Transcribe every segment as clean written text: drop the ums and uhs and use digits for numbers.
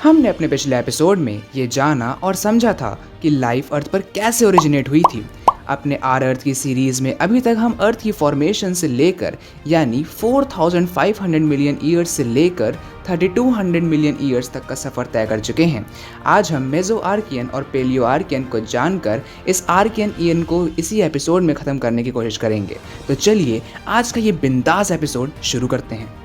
हमने अपने पिछले एपिसोड में ये जाना और समझा था कि लाइफ अर्थ पर कैसे ओरिजिनेट हुई थी। अपने आर अर्थ की सीरीज में अभी तक हम अर्थ की फॉर्मेशन से लेकर यानी 4500 मिलियन ईयर्स से लेकर 3200 मिलियन ईयर्स तक का सफ़र तय कर चुके हैं। आज हम मेजो आर्कियन और पेलियो आर्कियन को जानकर इस आर्कियन ईयन को इसी एपिसोड में ख़त्म करने की कोशिश करेंगे। तो चलिए आज का ये बिंदास एपिसोड शुरू करते हैं।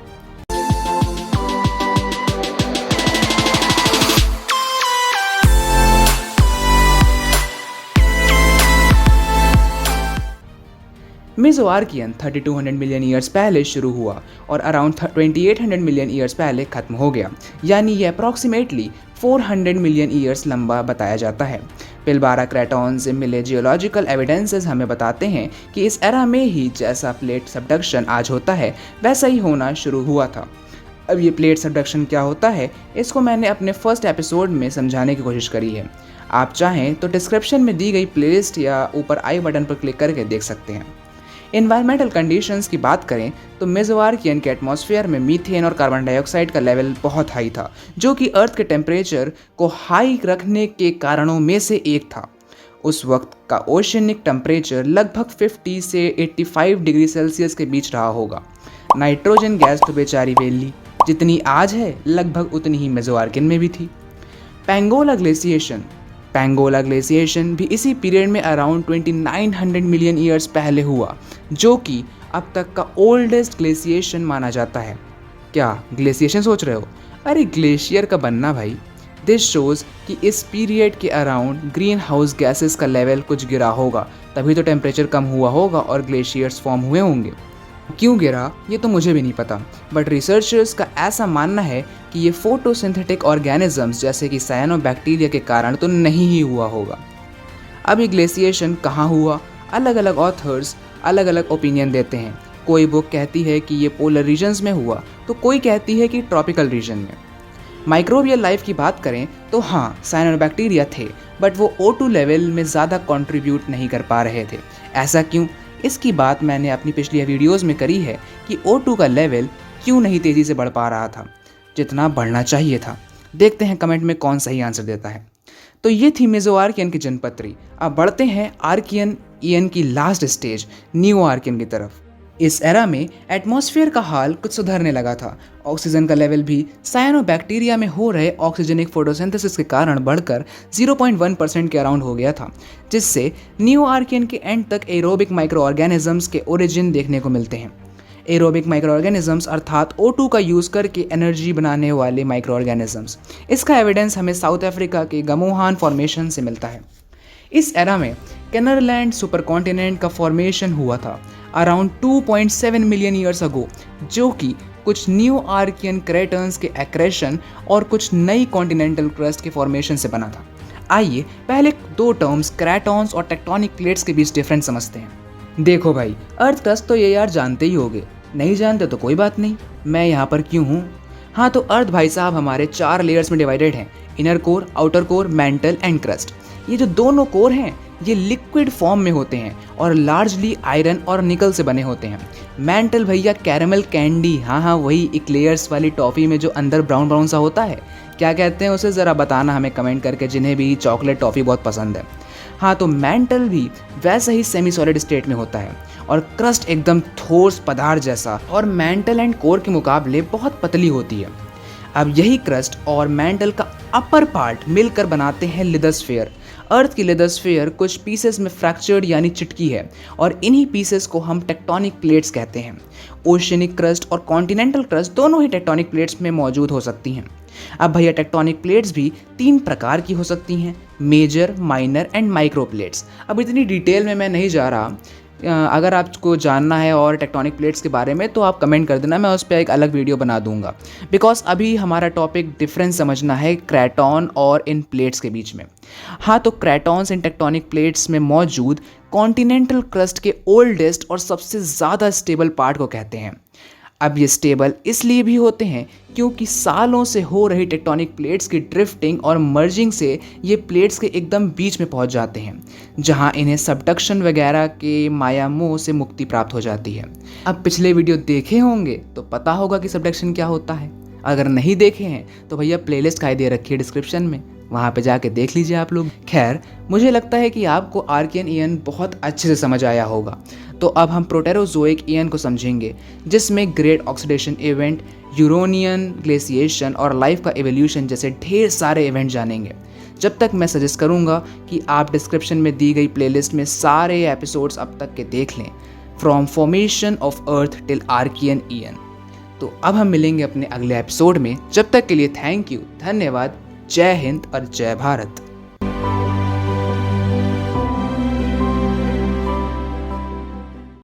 मेसोआर्कियन 3200 मिलियन ईयर्स पहले शुरू हुआ और अराउंड 2800 मिलियन ईयर्स पहले ख़त्म हो गया, यानी यह अप्रॉक्सीमेटली 400 मिलियन ईयर्स लंबा बताया जाता है। पिलबारा क्रैटॉन से मिले जियोलॉजिकल एविडेंसेस हमें बताते हैं कि इस एरा में ही जैसा प्लेट सबडक्शन आज होता है वैसा ही होना शुरू हुआ था। अब ये प्लेट सबडक्शन क्या होता है, इसको मैंने अपने फर्स्ट एपिसोड में समझाने की कोशिश करी है। आप चाहें तो डिस्क्रिप्शन में दी गई प्लेलिस्ट या ऊपर आई बटन पर क्लिक करके देख सकते हैं। इन्वायरमेंटल कंडीशंस की बात करें तो मेसोआर्कियन के एटमॉस्फेयर में मीथेन और कार्बन डाइऑक्साइड का लेवल बहुत हाई था, जो कि अर्थ के टेम्परेचर को हाई रखने के कारणों में से एक था। उस वक्त का ओशनिक टेम्परेचर लगभग 50 से 85 डिग्री सेल्सियस के बीच रहा होगा। नाइट्रोजन गैस तो बेचारी वेली जितनी आज है लगभग उतनी ही मेसोआर्कियन में भी थी। पैंगोला ग्लेशिएशन भी इसी पीरियड में अराउंड 2900 मिलियन ईयर्स पहले हुआ, जो कि अब तक का ओल्डेस्ट ग्लेशिएशन माना जाता है। क्या ग्लेशिएशन सोच रहे हो? अरे ग्लेशियर का बनना भाई। दिस शोज कि इस पीरियड के अराउंड ग्रीन हाउस गैसेस का लेवल कुछ गिरा होगा, तभी तो टेम्परेचर कम हुआ होगा और ग्लेशियर्स फॉर्म हुए होंगे। क्यों गिरा ये तो मुझे भी नहीं पता, बट रिसर्चर्स का ऐसा मानना है कि ये फोटोसिंथेटिक ऑर्गेनिजम्स जैसे कि साइनोबैक्टीरिया के कारण तो नहीं ही हुआ होगा। अब ये ग्लेशिएशन कहाँ हुआ, अलग अलग ऑथर्स अलग अलग ओपिनियन देते हैं। कोई बुक कहती है कि ये पोलर रीजन्स में हुआ तो कोई कहती है कि ट्रॉपिकल रीजन में। माइक्रोबियल लाइफ की बात करें तो हाँ, साइनोबैक्टीरिया थे, बट वो O2 लेवल में ज़्यादा कंट्रीब्यूट नहीं कर पा रहे थे। ऐसा क्यों? इसकी बात मैंने अपनी पिछली वीडियोस में करी है कि O2 का लेवल क्यों नहीं तेज़ी से बढ़ पा रहा था जितना बढ़ना चाहिए था। देखते हैं कमेंट में कौन सही आंसर देता है। तो ये थी मेसोआर्कियन की जनपत्री। अब बढ़ते हैं आर्कियन ईयन की लास्ट स्टेज न्यू आर्कियन की तरफ। इस एरा में एटमॉस्फेयर का हाल कुछ सुधरने लगा था। ऑक्सीजन का लेवल भी साइनोबैक्टीरिया में हो रहे ऑक्सीजनिक फोटोसिंथेसिस के कारण बढ़कर 0.1% के अराउंड हो गया था, जिससे न्यू आर्कियन के एंड तक एरोबिक माइक्रो ऑर्गेनिजम्स के ओरिजिन देखने को मिलते हैं। एरोबिक माइक्रो ऑर्गेनिजम्स अर्थात O2 का यूज़ करके एनर्जी बनाने वाले माइक्रो ऑर्गेनिजम्स। इसका एविडेंस हमें साउथ अफ्रीका के गमोहान फॉर्मेशन से मिलता है। इस एरा में कैनरलैंड सुपर कॉन्टिनेंट का फॉर्मेशन हुआ था अराउंड 2.7 मिलियन ईयर्स अगो, जो कि कुछ न्यू आर्कियन क्रेटन्स के एक्रेशन और कुछ नई कॉन्टिनेंटल क्रस्ट के फॉर्मेशन से बना था। आइए पहले दो टर्म्स क्रैटॉन्स और टेक्टोनिक प्लेट्स के बीच डिफरेंस समझते हैं। देखो भाई, अर्थ क्रस्ट तो ये यार जानते ही होगे, नहीं जानते तो कोई बात नहीं, मैं यहाँ पर क्यों हूँ। हाँ, तो अर्थ भाई साहब हमारे 4 लेयर्स में डिवाइडेड हैं, inner core, outer core, mental and crust. ये जो दोनों कोर हैं ये लिक्विड फॉर्म में होते हैं और लार्जली आयरन और निकल से बने होते हैं। मेंटल भैया कैरेमल कैंडी, हाँ वही इक्लेयर्स वाली टॉफ़ी में जो अंदर ब्राउन ब्राउन सा होता है, क्या कहते हैं उसे ज़रा बताना हमें कमेंट करके, जिन्हें भी चॉकलेट टॉफ़ी बहुत पसंद है। हाँ, तो मेंटल भी वैसा ही सेमी सॉलिड स्टेट में होता है और क्रस्ट एकदम ठोस पदार्थ जैसा और मेंटल एंड कोर के मुकाबले बहुत पतली होती है। अब यही क्रस्ट और मेंटल का अपर पार्ट मिलकर बनाते हैं लिथोस्फीयर। अर्थ की लिथोस्फीयर कुछ पीसेस में फ्रैक्चर्ड यानी चिटकी है और इन्हीं पीसेस को हम टेक्टोनिक प्लेट्स कहते हैं। ओशनिक क्रस्ट और कॉन्टिनेंटल क्रस्ट दोनों ही टेक्टोनिक प्लेट्स में मौजूद हो सकती हैं। अब भैया टेक्टोनिक प्लेट्स भी 3 प्रकार की हो सकती हैं, major, minor and micro plates. अब इतनी डिटेल में मैं नहीं जा रहा, अगर आपको जानना है और टेक्टोनिक प्लेट्स के बारे में तो आप कमेंट कर देना, मैं उस पर एक अलग वीडियो बना दूंगा। बिकॉज अभी हमारा टॉपिक डिफरेंस समझना है क्रैटॉन और इन प्लेट्स के बीच में। हाँ, तो क्रैटॉन्स इन टेक्टोनिक प्लेट्स में मौजूद कॉन्टिनेंटल क्रस्ट के ओल्डेस्ट और सबसे ज़्यादा स्टेबल पार्ट को कहते हैं। अब ये स्टेबल इसलिए भी होते हैं क्योंकि सालों से हो रही टेक्टोनिक प्लेट्स की ड्रिफ्टिंग और मर्जिंग से ये प्लेट्स के एकदम बीच में पहुंच जाते हैं, जहां इन्हें सबडक्शन वगैरह के माया मोह से मुक्ति प्राप्त हो जाती है। अब पिछले वीडियो देखे होंगे तो पता होगा कि सबडक्शन क्या होता है। अगर नहीं देखे हैं तो भैया प्लेलिस्ट का दे रखी है डिस्क्रिप्शन में, वहाँ पे जाके देख लीजिए आप लोग। खैर, मुझे लगता है कि आपको आर्कियन ईयन बहुत अच्छे से समझ आया होगा। तो अब हम प्रोटेरोजोइक ईयन को समझेंगे, जिसमें ग्रेट ऑक्सीडेशन इवेंट, यूरोनियन ग्लेशिएशन और लाइफ का एवोल्यूशन जैसे ढेर सारे इवेंट जानेंगे। जब तक मैं सजेस्ट करूँगा कि आप डिस्क्रिप्शन में दी गई प्लेलिस्ट में सारे एपिसोड्स अब तक के देख लें, from formation of Earth till Archean eon. तो अब हम मिलेंगे अपने अगले एपिसोड में। जब तक के लिए थैंक यू, धन्यवाद, जय हिंद और जय भारत।